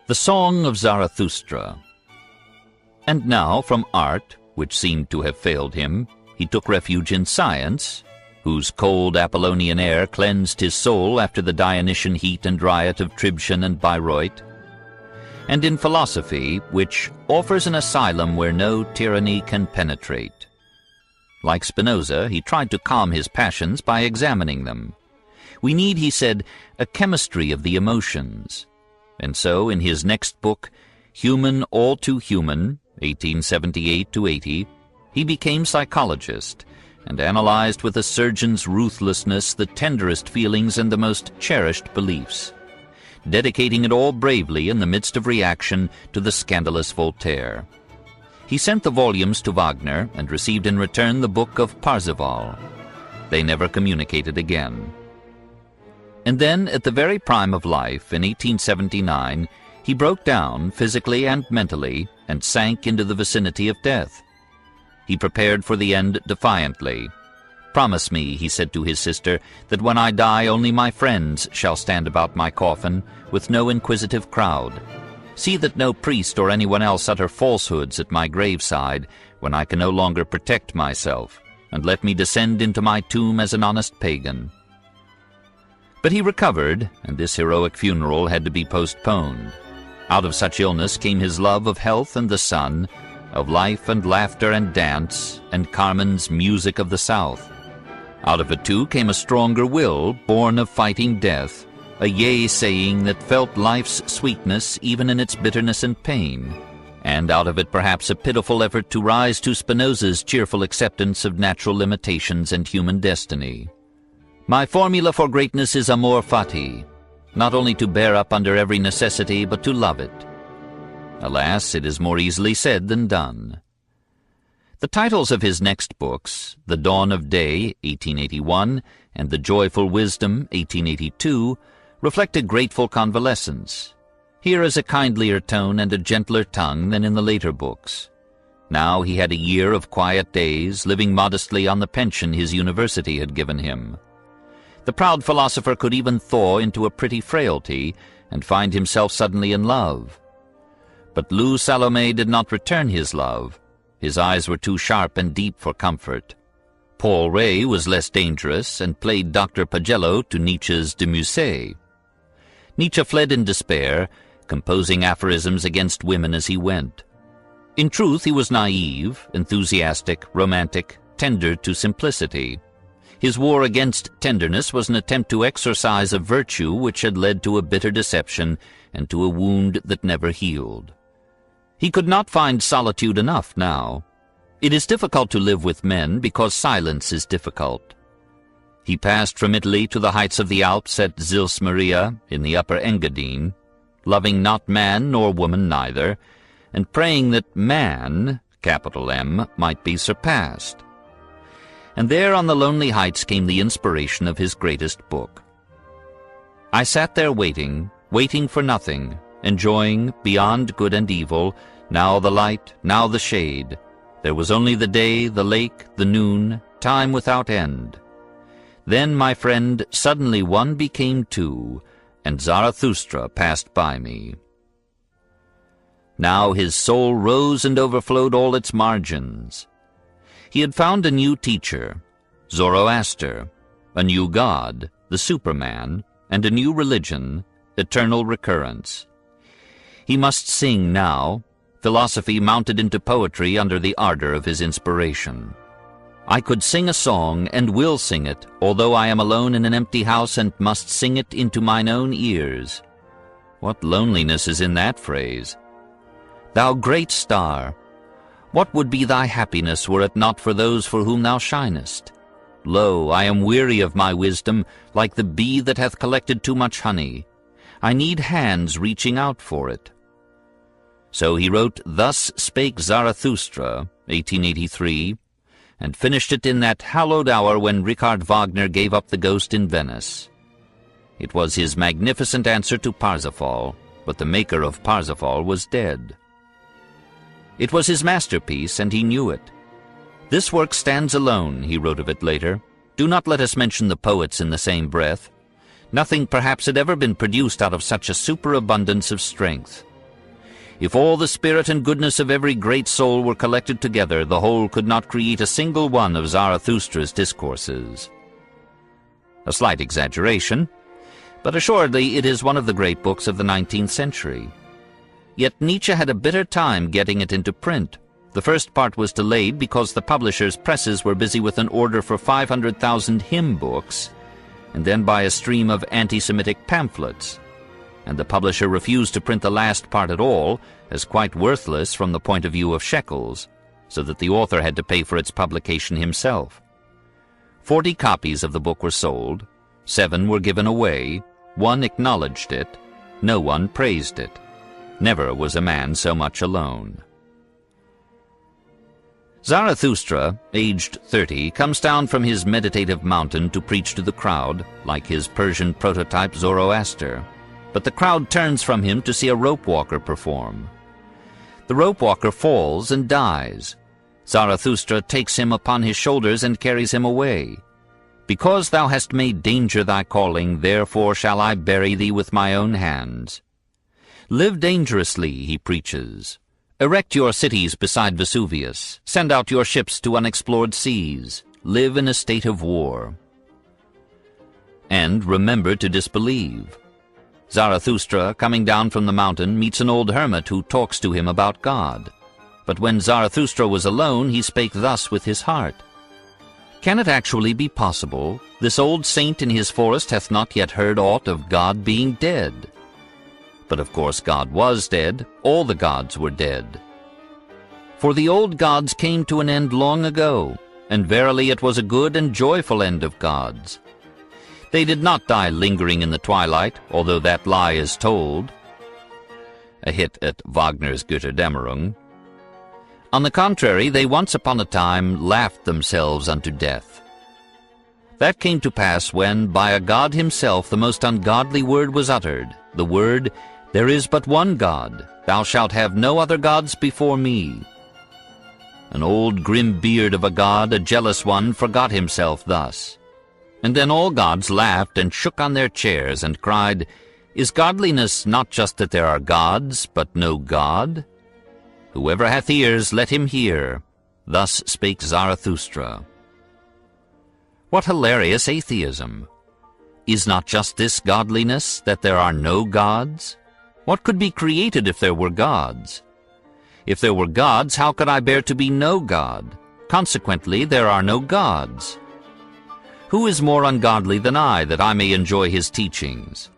The Song of Zarathustra. And now, from art, which seemed to have failed him, he took refuge in science, whose cold Apollonian air cleansed his soul after the Dionysian heat and riot of Tribschen and Bayreuth, and in philosophy, which offers an asylum where no tyranny can penetrate. Like Spinoza, he tried to calm his passions by examining them. We need, he said, a chemistry of the emotions. And so, in his next book, Human All Too Human, 1878-80, he became psychologist and analyzed with a surgeon's ruthlessness the tenderest feelings and the most cherished beliefs, dedicating it all bravely in the midst of reaction to the scandalous Voltaire. He sent the volumes to Wagner and received in return the book of Parzival. They never communicated again. And then, at the very prime of life, in 1879, he broke down physically and mentally and sank into the vicinity of death. He prepared for the end defiantly. "Promise me," he said to his sister, "that when I die only my friends shall stand about my coffin, with no inquisitive crowd. See that no priest or anyone else utter falsehoods at my graveside, when I can no longer protect myself, and let me descend into my tomb as an honest pagan." But he recovered, and this heroic funeral had to be postponed. Out of such illness came his love of health and the sun, of life and laughter and dance, and Carmen's music of the South. Out of it, too, came a stronger will, born of fighting death, a yea-saying that felt life's sweetness even in its bitterness and pain, and out of it perhaps a pitiful effort to rise to Spinoza's cheerful acceptance of natural limitations and human destiny. "My formula for greatness is amor fati, not only to bear up under every necessity, but to love it." Alas, it is more easily said than done. The titles of his next books, The Dawn of Day, 1881, and The Joyful Wisdom, 1882, reflect a grateful convalescence. Here is a kindlier tone and a gentler tongue than in the later books. Now he had a year of quiet days, living modestly on the pension his university had given him. The proud philosopher could even thaw into a pretty frailty and find himself suddenly in love. But Lou Salome did not return his love. His eyes were too sharp and deep for comfort. Paul Ray was less dangerous and played Dr. Pagello to Nietzsche's de Musset. Nietzsche fled in despair, composing aphorisms against women as he went. In truth, he was naive, enthusiastic, romantic, tender to simplicity. His war against tenderness was an attempt to exorcise a virtue which had led to a bitter deception and to a wound that never healed. He could not find solitude enough now. It is difficult to live with men because silence is difficult. He passed from Italy to the heights of the Alps at Sils Maria in the Upper Engadine, loving not man nor woman neither, and praying that man, capital M, might be surpassed. And there on the lonely heights came the inspiration of his greatest book. I sat there waiting for nothing, enjoying, beyond good and evil, now the light, now the shade. There was only the day, the lake, the noon, time without end. Then, my friend, suddenly one became two, and Zarathustra passed by me. Now his soul rose and overflowed all its margins. He had found a new teacher, Zoroaster, a new god, the Superman, and a new religion, eternal recurrence. He must sing now. Philosophy mounted into poetry under the ardor of his inspiration. I could sing a song, and will sing it, although I am alone in an empty house and must sing it into mine own ears. What loneliness is in that phrase! Thou great star, what would be thy happiness were it not for those for whom thou shinest? Lo, I am weary of my wisdom, like the bee that hath collected too much honey. I need hands reaching out for it. So he wrote Thus Spake Zarathustra, 1883, and finished it in that hallowed hour when Richard Wagner gave up the ghost in Venice. It was his magnificent answer to Parsifal, but the maker of Parsifal was dead. It was his masterpiece, and he knew it. This work stands alone, he wrote of it later. Do not let us mention the poets in the same breath. Nothing perhaps had ever been produced out of such a superabundance of strength. If all the spirit and goodness of every great soul were collected together, the whole could not create a single one of Zarathustra's discourses. A slight exaggeration, but assuredly it is one of the great books of the 19th century. Yet Nietzsche had a bitter time getting it into print. The first part was delayed because the publishers' presses were busy with an order for 500,000 hymn books, and then by a stream of anti-Semitic pamphlets, and the publisher refused to print the last part at all, as quite worthless from the point of view of shekels, so that the author had to pay for its publication himself. 40 copies of the book were sold, 7 were given away, 1 acknowledged it, no one praised it. Never was a man so much alone. Zarathustra, aged 30, comes down from his meditative mountain to preach to the crowd, like his Persian prototype Zoroaster. But the crowd turns from him to see a rope-walker perform. The rope-walker falls and dies. Zarathustra takes him upon his shoulders and carries him away. Because thou hast made danger thy calling, therefore shall I bury thee with my own hands. Live dangerously, he preaches. Erect your cities beside Vesuvius. Send out your ships to unexplored seas. Live in a state of war. And remember to disbelieve. Zarathustra, coming down from the mountain, meets an old hermit who talks to him about God. But when Zarathustra was alone, he spake thus with his heart. Can it actually be possible? This old saint in his forest hath not yet heard aught of God being dead. But of course God was dead, all the gods were dead. For the old gods came to an end long ago, and verily it was a good and joyful end of gods. They did not die lingering in the twilight, although that lie is told. A hit at Wagner's Götterdämmerung. On the contrary, they once upon a time laughed themselves unto death. That came to pass when, by a god himself, the most ungodly word was uttered, the word, There is but one God, thou shalt have no other gods before me. An old grim beard of a god, a jealous one, forgot himself thus. And then all gods laughed and shook on their chairs and cried, Is godliness not just that there are gods, but no God? Whoever hath ears, let him hear. Thus spake Zarathustra. What hilarious atheism! Is not just this godliness, that there are no gods? What could be created if there were gods? If there were gods, how could I bear to be no God? Consequently, there are no gods. Who is more ungodly than I, that I may enjoy his teachings?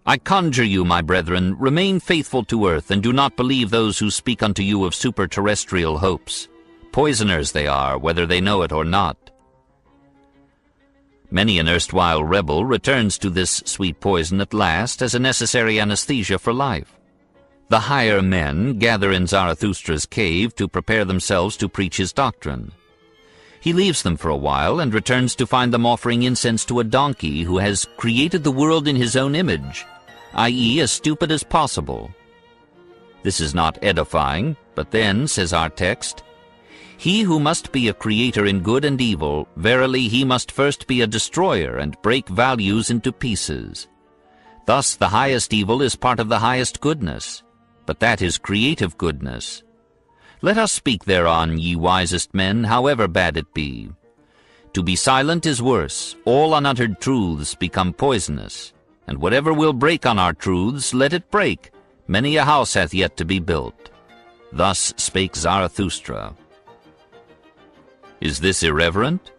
I conjure you, my brethren, remain faithful to earth, and do not believe those who speak unto you of super-terrestrial hopes. Poisoners they are, whether they know it or not. Many an erstwhile rebel returns to this sweet poison at last as a necessary anesthesia for life. The higher men gather in Zarathustra's cave to prepare themselves to preach his doctrine. He leaves them for a while and returns to find them offering incense to a donkey who has created the world in his own image, i.e. as stupid as possible. This is not edifying, but then, says our text, He who must be a creator in good and evil, verily he must first be a destroyer and break values into pieces. Thus the highest evil is part of the highest goodness, but that is creative goodness. Let us speak thereon, ye wisest men, however bad it be. To be silent is worse, all unuttered truths become poisonous, and whatever will break on our truths, let it break. Many a house hath yet to be built. Thus spake Zarathustra. Is this irreverent?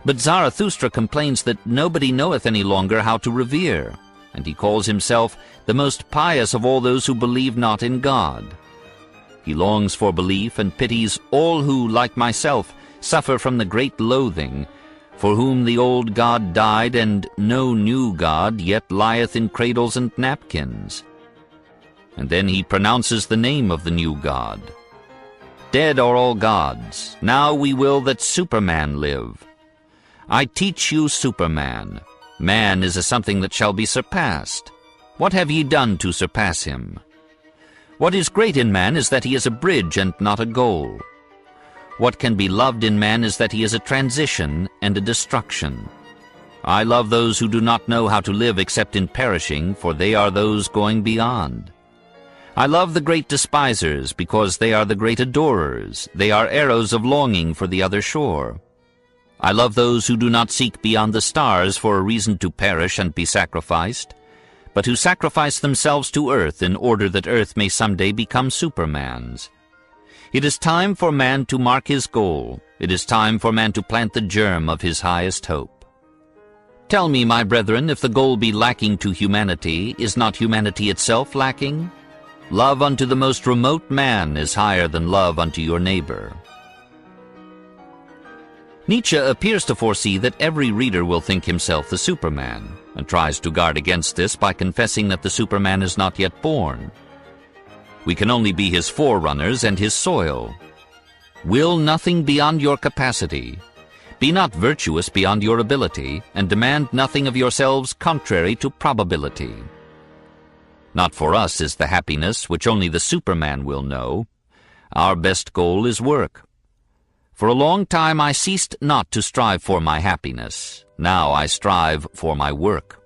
But Zarathustra complains that nobody knoweth any longer how to revere, and he calls himself the most pious of all those who believe not in God. He longs for belief and pities all who, like myself, suffer from the great loathing, for whom the old God died, and no new God yet lieth in cradles and napkins. And then he pronounces the name of the new God. Dead are all gods, now we will that Superman live. I teach you Superman. Man is a something that shall be surpassed. What have ye done to surpass him? What is great in man is that he is a bridge and not a goal. What can be loved in man is that he is a transition and a destruction. I love those who do not know how to live except in perishing, for they are those going beyond. I love the great despisers, because they are the great adorers. They are arrows of longing for the other shore. I love those who do not seek beyond the stars for a reason to perish and be sacrificed, but who sacrifice themselves to earth in order that earth may someday become Superman's. It is time for man to mark his goal. It is time for man to plant the germ of his highest hope. Tell me, my brethren, if the goal be lacking to humanity, is not humanity itself lacking? Love unto the most remote man is higher than love unto your neighbor. Nietzsche appears to foresee that every reader will think himself the Superman, and tries to guard against this by confessing that the Superman is not yet born. We can only be his forerunners and his soil. Will nothing beyond your capacity. Be not virtuous beyond your ability, and demand nothing of yourselves contrary to probability. Not for us is the happiness which only the Superman will know. Our best goal is work. For a long time I ceased not to strive for my happiness. Now I strive for my work.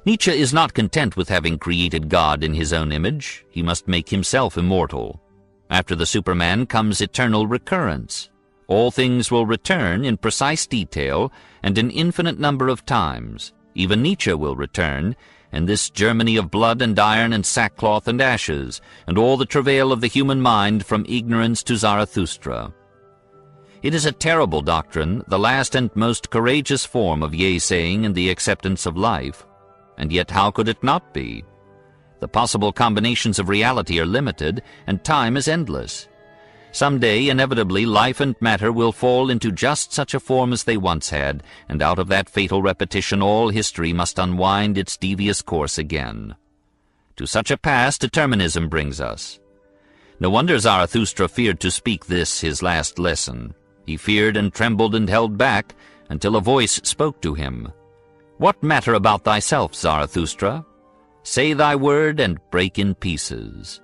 Nietzsche is not content with having created God in his own image. He must make himself immortal. After the Superman comes eternal recurrence. All things will return in precise detail and an infinite number of times. Even Nietzsche will return, and this Germany of blood and iron and sackcloth and ashes, and all the travail of the human mind from ignorance to Zarathustra. It is a terrible doctrine, the last and most courageous form of yea-saying in the acceptance of life. And yet how could it not be? The possible combinations of reality are limited, and time is endless. Some day, inevitably, life and matter will fall into just such a form as they once had, and out of that fatal repetition all history must unwind its devious course again. To such a pass determinism brings us. No wonder Zarathustra feared to speak this, his last lesson. He feared and trembled and held back until a voice spoke to him. What matter about thyself, Zarathustra? Say thy word and break in pieces.